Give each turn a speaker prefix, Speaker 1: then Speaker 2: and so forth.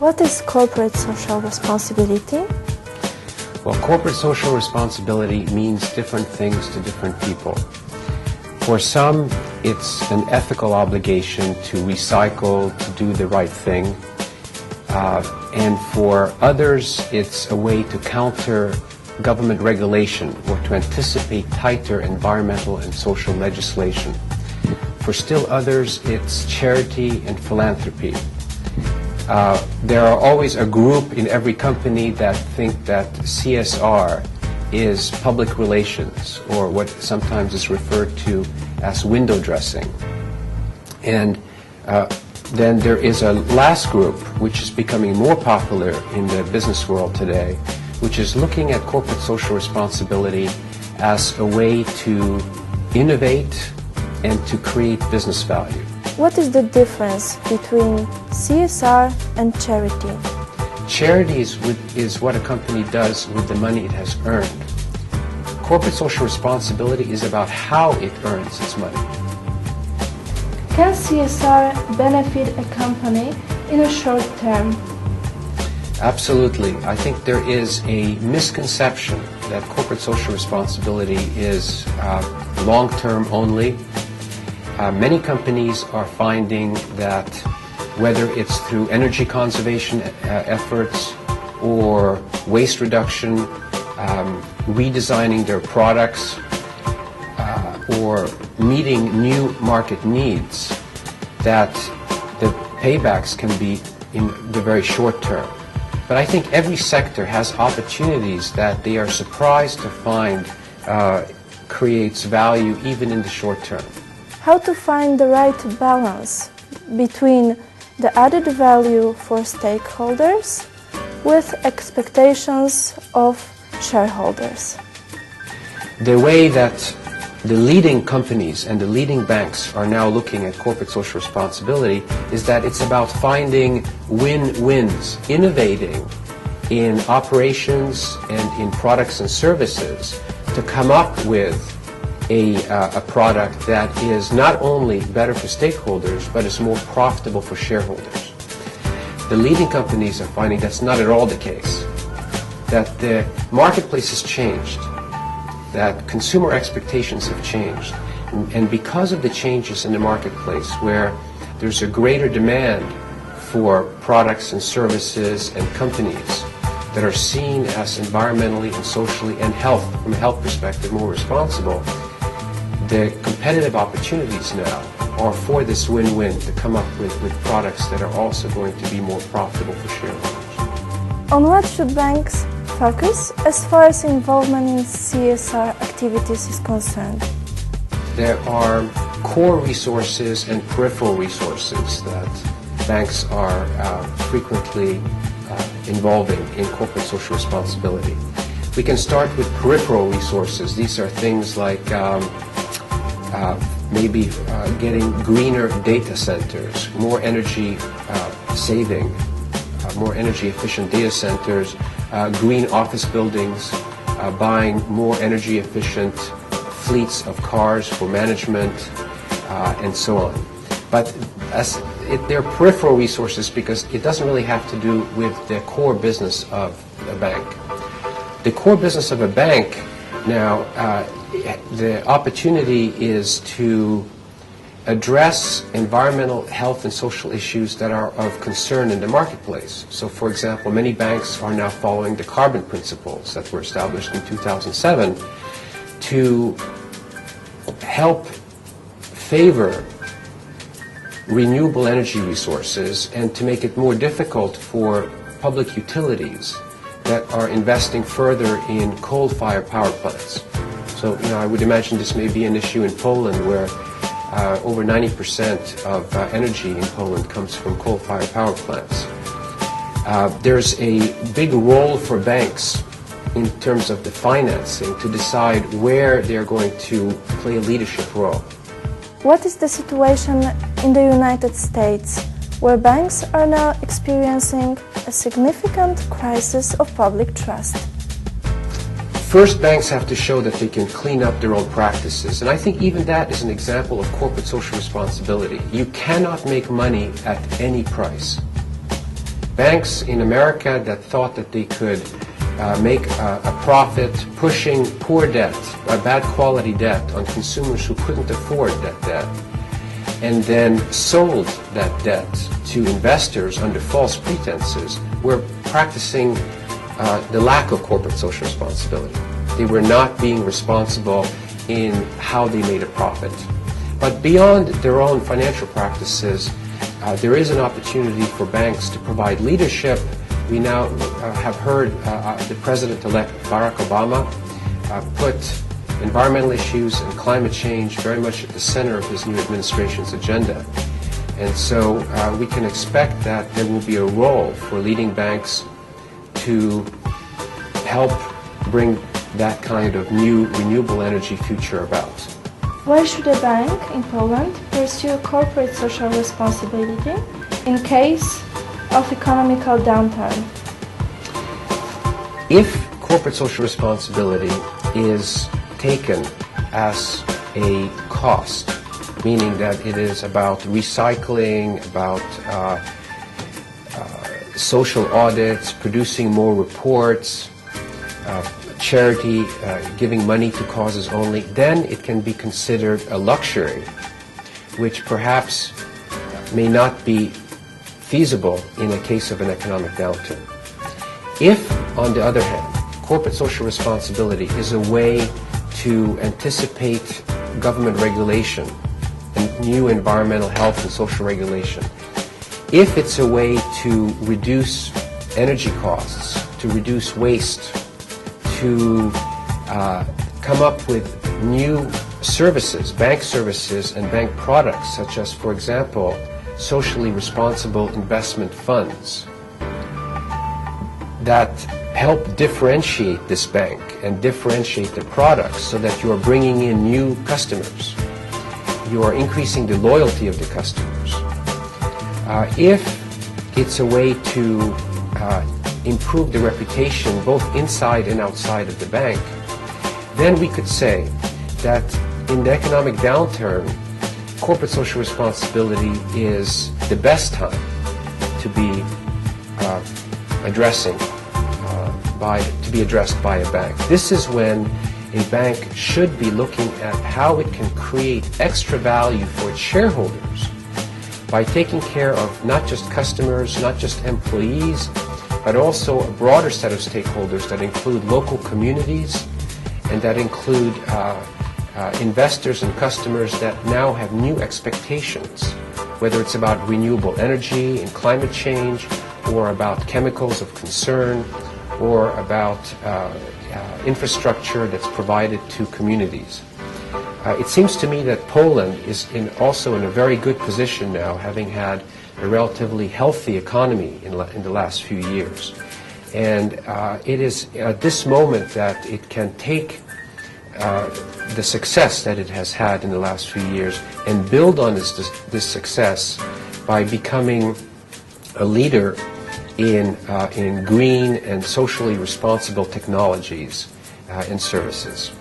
Speaker 1: What is corporate social responsibility?
Speaker 2: Well, corporate social responsibility means different things to different people. For some, it's an ethical obligation to recycle, to do the right thing. And for others, it's a way to counter government regulation or to anticipate tighter environmental and social legislation. For still others, it's charity and philanthropy. There are always a group in every company that think that CSR is public relations, or what sometimes is referred to as window dressing. And then there is a last group, which is becoming more popular in the business world today, which is looking at corporate social responsibility as a way to innovate and to create business value.
Speaker 1: What is the difference between CSR and charity?
Speaker 2: Charity is what a company does with the money it has earned. Corporate social responsibility is about how it earns its money.
Speaker 1: Can CSR benefit a company in a short term?
Speaker 2: Absolutely. I think there is a misconception that corporate social responsibility is long-term only. Many companies are finding that whether it's through energy conservation efforts or waste reduction, redesigning their products, or meeting new market needs, that the paybacks can be in the very short term. But I think every sector has opportunities that they are surprised to find creates value even in the short term.
Speaker 1: How to find the right balance between the added value for stakeholders with expectations of shareholders?
Speaker 2: The way that the leading companies and the leading banks are now looking at corporate social responsibility is that it's about finding win-wins, innovating in operations and in products and services to come up with a product that is not only better for stakeholders, but is more profitable for shareholders. The leading companies are finding that's not at all the case, that the marketplace has changed, that consumer expectations have changed, and because of the changes in the marketplace, where there's a greater demand for products and services and companies that are seen as environmentally and socially and from a health perspective, more responsible, the competitive opportunities now are for this win-win to come up with products that are also going to be more profitable for shareholders.
Speaker 1: On what should banks focus as far as involvement in CSR activities is concerned?
Speaker 2: There are core resources and peripheral resources that banks are frequently involving in corporate social responsibility. We can start with peripheral resources. These are things like maybe getting greener data centers, more energy saving, more energy efficient data centers, green office buildings, buying more energy efficient fleets of cars for management, and so on. But they're peripheral resources because it doesn't really have to do with the core business of a bank. The core business of a bank now, the opportunity is to address environmental, health, and social issues that are of concern in the marketplace. So, for example, many banks are now following the carbon principles that were established in 2007 to help favor renewable energy resources and to make it more difficult for public utilities that are investing further in coal-fired power plants. So, I would imagine this may be an issue in Poland where over 90% of energy in Poland comes from coal-fired power plants. There's a big role for banks in terms of the financing to decide where they're going to play a leadership role.
Speaker 1: What is the situation in the United States, where banks are now experiencing a significant crisis of public trust?
Speaker 2: First, banks have to show that they can clean up their own practices, and I think even that is an example of corporate social responsibility. You cannot make money at any price. banks in America that thought that they could make a profit pushing poor debt, bad quality debt on consumers who couldn't afford that debt, and then sold that debt to investors under false pretenses, were practicing the lack of corporate social responsibility. They were not being responsible in how they made a profit. But beyond their own financial practices, there is an opportunity for banks to provide leadership. We now have heard the President-elect Barack Obama put environmental issues and climate change very much at the center of his new administration's agenda. And so we can expect that there will be a role for leading banks to help bring that kind of new renewable energy future about.
Speaker 1: Why should a bank in Poland pursue corporate social responsibility in case of economical downturn?
Speaker 2: If corporate social responsibility is taken as a cost, meaning that it is about recycling, about social audits, producing more reports, charity, giving money to causes only, then it can be considered a luxury, which perhaps may not be feasible in a case of an economic downturn. If, on the other hand, corporate social responsibility is a way to anticipate government regulation and new environmental health and social regulation, if it's a way to reduce energy costs, to reduce waste, to come up with new services, bank services and bank products, such as, for example, socially responsible investment funds that help differentiate this bank and differentiate the products so that you are bringing in new customers. You are increasing the loyalty of the customers. If it's a way to improve the reputation both inside and outside of the bank, then we could say that in the economic downturn, corporate social responsibility is the best time to be addressed by a bank. This is when a bank should be looking at how it can create extra value for its shareholders by taking care of not just customers, not just employees, but also a broader set of stakeholders that include local communities and that include investors and customers that now have new expectations, whether it's about renewable energy and climate change, or about chemicals of concern, or about infrastructure that's provided to communities. It seems to me that Poland is also in a very good position now, having had a relatively healthy economy in the last few years. And it is at this moment that it can take the success that it has had in the last few years and build on this success by becoming a leader in green and socially responsible technologies and services.